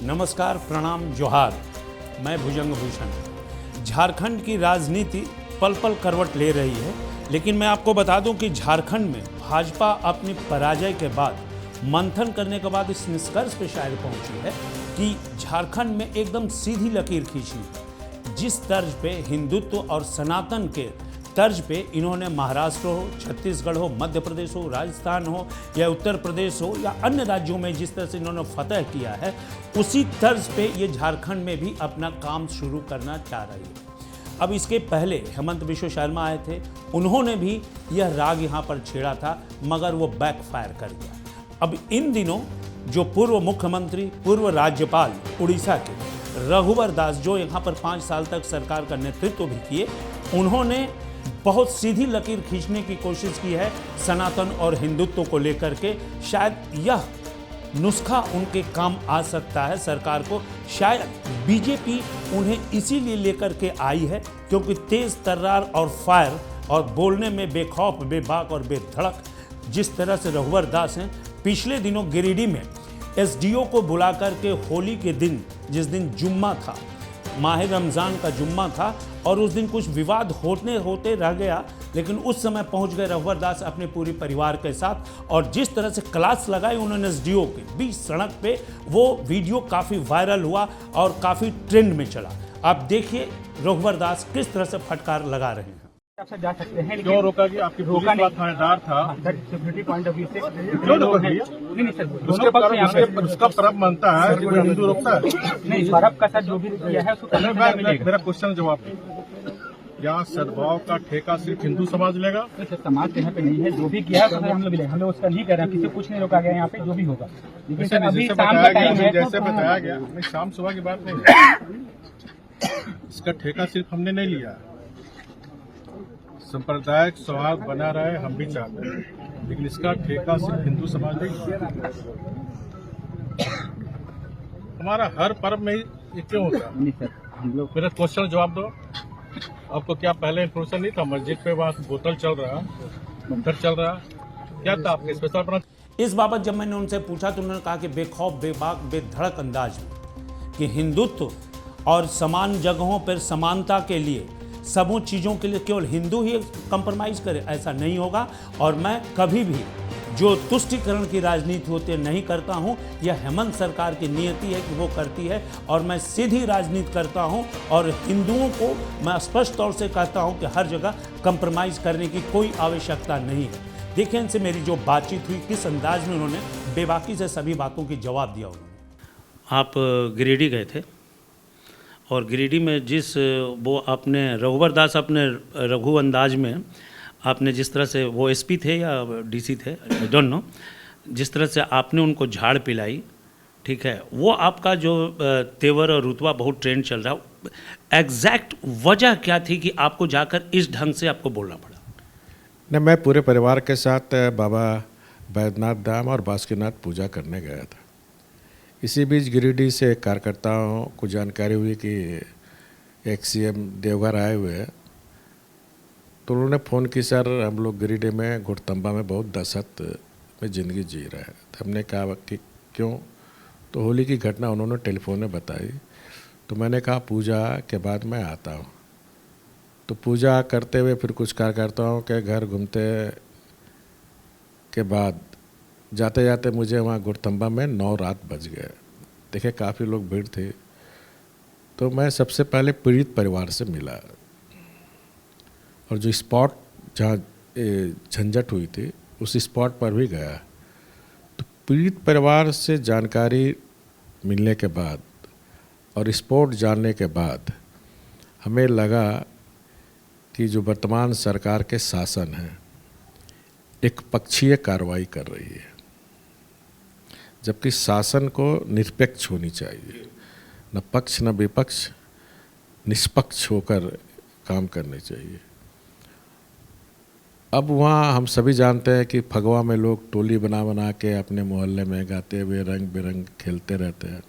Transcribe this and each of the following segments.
नमस्कार, प्रणाम, जोहार। मैं भुजंग भूषण। झारखंड की राजनीति पल पल करवट ले रही है, लेकिन मैं आपको बता दूं कि झारखंड में भाजपा अपनी पराजय के बाद मंथन करने के बाद इस निष्कर्ष पे शायद पहुंची है कि झारखंड में एकदम सीधी लकीर खींचनी है। जिस तर्ज पे हिंदुत्व और सनातन के तर्ज पे इन्होंने महाराष्ट्र हो, छत्तीसगढ़ हो, मध्य प्रदेश हो, राजस्थान हो या उत्तर प्रदेश हो या अन्य राज्यों में जिस तरह से इन्होंने फतह किया है, उसी तर्ज पे ये झारखंड में भी अपना काम शुरू करना चाह रही है। अब इसके पहले हेमंत बिश्व शर्मा आए थे, उन्होंने भी यह राग यहाँ पर छेड़ा था, मगर वो बैकफायर कर गया। अब इन दिनों जो पूर्व मुख्यमंत्री, पूर्व राज्यपाल उड़ीसा के रघुवर दास, जो यहाँ पर 5 साल तक सरकार का नेतृत्व भी किए, उन्होंने बहुत सीधी लकीर खींचने की कोशिश की है सनातन और हिंदुत्व को लेकर के। शायद यह नुस्खा उनके काम आ सकता है सरकार को। शायद बीजेपी उन्हें इसीलिए लेकर के आई है क्योंकि तेज तर्रार और फायर और बोलने में बेखौफ, बेबाक और बेधड़क जिस तरह से रघुवर दास हैं। पिछले दिनों गिरिडीह में एसडीओ को बुला करके होली के दिन, जिस दिन जुम्मा था, माह रमज़ान का जुम्मा था, और उस दिन कुछ विवाद होते रह गया, लेकिन उस समय पहुंच गए रघुवर दास अपने पूरे परिवार के साथ, और जिस तरह से क्लास लगाई उन्होंने एसडीओ के बीच सड़क पे, वो वीडियो काफ़ी वायरल हुआ और काफ़ी ट्रेंड में चला। आप देखिए रघुवर दास किस तरह से फटकार लगा रहे हैं। आप जा सकते हैं, क्यों रोका कि आपकी रोका पुलिस का थानेदार था? Sir security point of view से क्यों रोक दिया? नहीं सर, दोनों पक्ष यहाँ पे उसका पर्व मानता है कि कोई हिंदू रोकता है? नहीं, पर्व का सर जो भी किया है उसको करने का मिलेगा। मेरा क्वेश्चन जवाब दे। क्या सद्भाव का ठेका सिर्फ हिंदू समाज लेगा? नहीं सर, समाज के यहाँ पे नहीं है, जो भी किया है तो हम लोग मिलेगा। हम लोग उसका नहीं कर रहे हैं, किसी को कुछ नहीं रोका गया यहाँ पे, जो भी होगा। लेकिन सर अभी शाम का टाइम है, जैसे बताया गया, नहीं शाम सुबह की बात नहीं है। इसका ठेका सिर्फ हमने नहीं लिया। सांप्रदायिक सौहार्द बना रहे हम भी चाहते हैं, लेकिन इसका ठेका सिर्फ हिंदू समाज नहीं। हमारा हर पर्व में ये क्यों होता है? नहीं सर, हम लोग मेरा क्वेश्चन जवाब दो। आपको क्या पहले इन्फॉर्मेशन नहीं था? मस्जिद पे वहाँ बोतल चल रहा, मंदिर चल रहा, क्या था आपके स्पेशल अपना? इस बाबत जब मैंने उनसे पूछा तो उन्होंने कहा कि बेखौफ, बेबाक, बेधड़क अंदाज में कि हिंदुत्व और समान जगहों पर समानता के लिए, सबों चीज़ों के लिए केवल हिंदू ही कंप्रोमाइज़ करे, ऐसा नहीं होगा। और मैं कभी भी जो तुष्टीकरण की राजनीति होती है नहीं करता हूं। यह हेमंत सरकार की नियति है कि वो करती है, और मैं सीधी राजनीति करता हूं, और हिंदुओं को मैं स्पष्ट तौर से कहता हूं कि हर जगह कंप्रोमाइज़ करने की कोई आवश्यकता नहीं है। देखिए इनसे मेरी जो बातचीत हुई, किस अंदाज में उन्होंने बेबाकी से सभी बातों की जवाब दिया। उन्होंने, आप गिरिडीह गए थे और गिरिडीह में जिस वो अपने रघुवर दास अपने रघु अंदाज में आपने जिस तरह से, वो एसपी थे या डीसी थे, आई डोंट नो, जिस तरह से आपने उनको झाड़ पिलाई, ठीक है, वो आपका जो तेवर और रुतबा बहुत ट्रेंड चल रहा, एग्जैक्ट वजह क्या थी कि आपको जाकर इस ढंग से आपको बोलना पड़ा? नहीं, मैं पूरे परिवार के साथ बाबा बैद्यनाथ धाम और बासुकीनाथ पूजा करने गया था। इसी बीच गिरिडीह से एक कार्यकर्ताओं को जानकारी हुई कि एक सीएम देवघर आए हुए हैं, तो उन्होंने फ़ोन की, सर हम लोग गिरिडीह में घुड़तंबा में बहुत दहशत में ज़िंदगी जी रहे हैं। तो हमने कहा कि क्यों? तो होली की घटना उन्होंने टेलीफोन में बताई। तो मैंने कहा पूजा के बाद मैं आता हूँ। तो पूजा करते हुए फिर कुछ कार्यकर्ताओं के घर घूमते के बाद जाते जाते मुझे वहाँ घुड़तंबा में 9 रात बज गए। देखे काफ़ी लोग भीड़ थे, तो मैं सबसे पहले पीड़ित परिवार से मिला, और जो स्पॉट जहाँ झंझट हुई थी उस स्पॉट पर भी गया। तो पीड़ित परिवार से जानकारी मिलने के बाद और स्पॉट जानने के बाद हमें लगा कि जो वर्तमान सरकार के शासन है एक पक्षीय कार्रवाई कर रही है, जबकि शासन को निरपेक्ष होनी चाहिए, न पक्ष न विपक्ष, निष्पक्ष होकर काम करने चाहिए। अब वहाँ हम सभी जानते हैं कि फगवा में लोग टोली बना बना के अपने मोहल्ले में गाते हुए रंग बिरंग खेलते रहते हैं,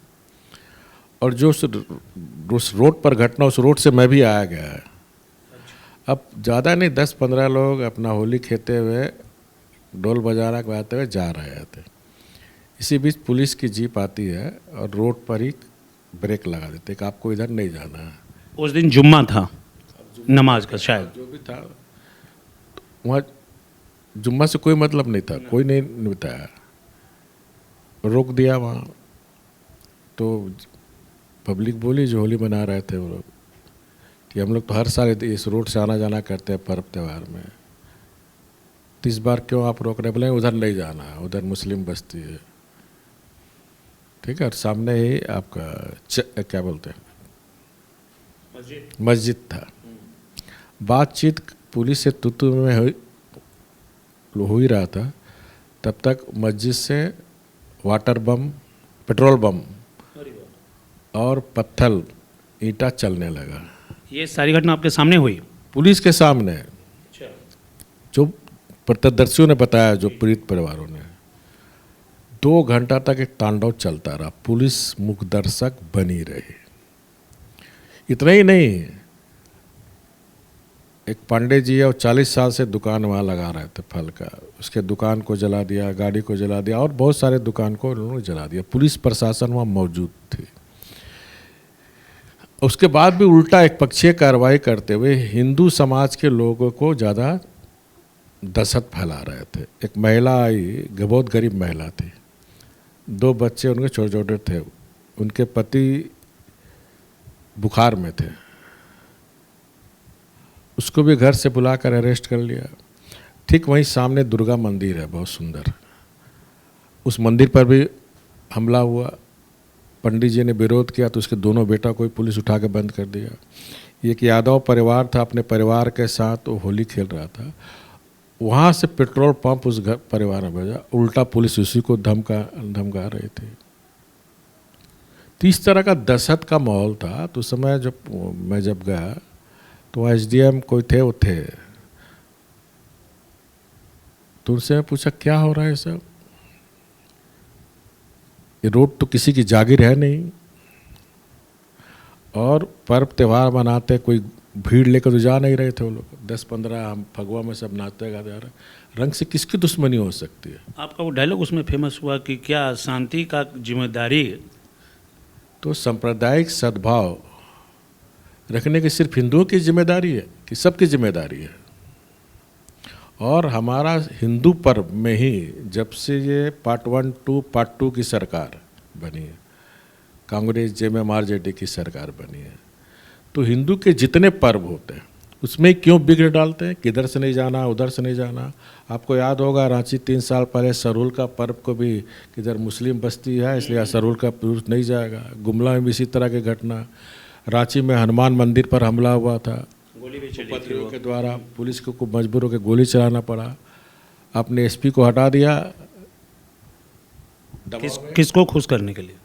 और जो उस रोड पर घटना, उस रोड से मैं भी आया गया है। अब ज़्यादा नहीं, 10-15 लोग अपना होली खेलते हुए, ढोल बजाना गाते हुए जा रहे थे। इसी बीच पुलिस की जीप आती है और रोड पर ही ब्रेक लगा देते कि आपको इधर नहीं जाना है। उस दिन जुम्मा था, नमाज का शायद। जो भी था वहाँ जुम्मा से कोई मतलब नहीं था, कोई नहीं बताया, रोक दिया वहाँ। तो पब्लिक बोली जो होली मना रहे थे वो लोग कि हम लोग तो हर साल इस रोड से आना जाना करते हैं पर्व त्यौहार में, तो इस बार क्यों आप रोक रहे? बोले उधर नहीं जाना, उधर मुस्लिम बस्ती है, ठीक है। और सामने ही आपका क्या बोलते हैं मस्जिद था। बातचीत पुलिस से तुतु में हो ही रहा था, तब तक मस्जिद से वाटर बम, पेट्रोल बम और पत्थर ईंटा चलने लगा। ये सारी घटना आपके सामने हुई? पुलिस के सामने, जो प्रत्यक्षदर्शियों ने बताया, जो पीड़ित परिवारों ने। 2 घंटा तक एक तांडव चलता रहा, पुलिस मुखदर्शक बनी रही। इतना ही नहीं, एक पांडे जी है और 40 साल से दुकान वहाँ लगा रहे थे फल का, उसके दुकान को जला दिया, गाड़ी को जला दिया और बहुत सारे दुकान को उन्होंने जला दिया। पुलिस प्रशासन वहाँ मौजूद थी। उसके बाद भी उल्टा एक पक्षीय कार्रवाई करते हुए हिंदू समाज के लोगों को ज़्यादा दहशत फैला रहे थे। एक महिला आई, बहुत गरीब महिला थी, 2 बच्चे उनके छोटे छोटे थे, उनके पति बुखार में थे, उसको भी घर से बुलाकर अरेस्ट कर लिया। ठीक वहीं सामने दुर्गा मंदिर है, बहुत सुंदर, उस मंदिर पर भी हमला हुआ। पंडित जी ने विरोध किया तो उसके दोनों बेटा को पुलिस उठा के बंद कर दिया। एक यादव परिवार था, अपने परिवार के साथ वो होली खेल रहा था, वहाँ से पेट्रोल पंप उस घर परिवार में भेजा, उल्टा पुलिस उसी को धमका रही थी। तो इस तरह का दहशत का माहौल था। तो उस समय मैं जब गया तो SDM कोई थे, वो थे, तो उनसे मैं पूछा क्या हो रहा है सब? ये रोड तो किसी की जागीर है नहीं, और पर्व त्यौहार मनाते कोई भीड़ लेकर तो जा नहीं रहे थे वो लोग। 10-15 हम फगुआ में सब नाचते गाते आ रहे, रंग से किसकी दुश्मनी हो सकती है? आपका वो डायलॉग उसमें फेमस हुआ कि क्या शांति का जिम्मेदारी? तो सांप्रदायिक सद्भाव रखने की सिर्फ हिंदुओं की जिम्मेदारी है कि सबकी जिम्मेदारी है? और हमारा हिंदू पर्व में ही जब से ये पार्ट 2 की सरकार बनी है, कांग्रेस JMM-RJD की सरकार बनी है, तो हिंदू के जितने पर्व होते हैं उसमें क्यों बिगड़ डालते हैं? किधर से नहीं जाना, उधर से नहीं जाना। आपको याद होगा रांची 3 साल पहले सरूल का पर्व को भी किधर मुस्लिम बस्ती है इसलिए सरूल का पुरुष नहीं जाएगा। गुमला में भी इसी तरह की घटना, रांची में हनुमान मंदिर पर हमला हुआ था, उपद्रवियों के द्वारा पुलिस को मजबूर होकर गोली चलाना पड़ा। आपने SP को हटा दिया, किसको खुश करने के लिए?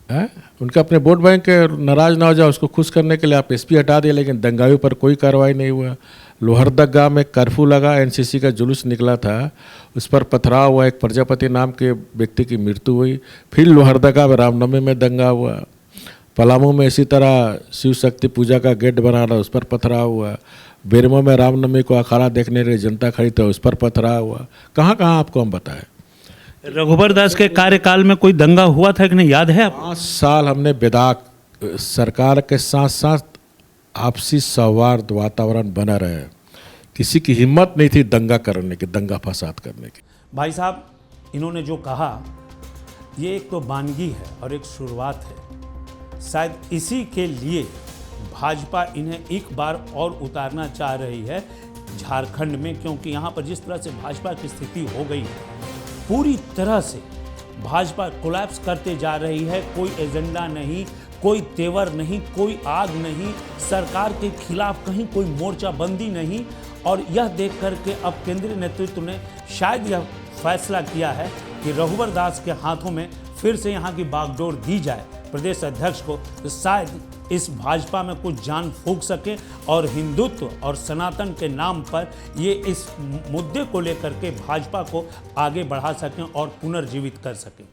है उनका अपने वोट बैंक नाराज ना हो जाए उसको खुश करने के लिए आप SP हटा दिया, लेकिन दंगाइयों पर कोई कार्रवाई नहीं हुआ। लोहरदगा में कर्फ्यू लगा, NCC का जुलूस निकला था, उस पर पथराव हुआ, एक प्रजापति नाम के व्यक्ति की मृत्यु हुई। फिर लोहरदगा में रामनवमी में दंगा हुआ। पलामू में इसी तरह शिव शक्ति पूजा का गेट बना रहा, उस पर पथराव हुआ। बेरमो में रामनवमी को अखाड़ा देखने के लिए जनता खड़ी थी, उस पर पथराव हुआ। कहाँ कहाँ आपको हम बताएं? रघुबर दास के कार्यकाल में कोई दंगा हुआ था कि नहीं, याद है आपको? 5 साल हमने बेदाग सरकार के साथ साथ आपसी सौहार्द वातावरण बना रहे, किसी की हिम्मत नहीं थी दंगा करने की, दंगा फसाद करने की। भाई साहब, इन्होंने जो कहा ये एक तो वानगी है और एक शुरुआत है। शायद इसी के लिए भाजपा इन्हें एक बार और उतारना चाह रही है झारखंड में, क्योंकि यहाँ पर जिस तरह से भाजपा की स्थिति हो गई है, पूरी तरह से भाजपा कोलैप्स करते जा रही है। कोई एजेंडा नहीं, कोई तेवर नहीं, कोई आग नहीं, सरकार के खिलाफ कहीं कोई मोर्चाबंदी नहीं। और यह देख करके अब केंद्रीय नेतृत्व ने शायद यह फैसला किया है कि रघुवर दास के हाथों में फिर से यहाँ की बागडोर दी जाए प्रदेश अध्यक्ष को, तो शायद इस भाजपा में कुछ जान फूंक सके और हिंदुत्व और सनातन के नाम पर ये इस मुद्दे को लेकर के भाजपा को आगे बढ़ा सकें और पुनर्जीवित कर सकें।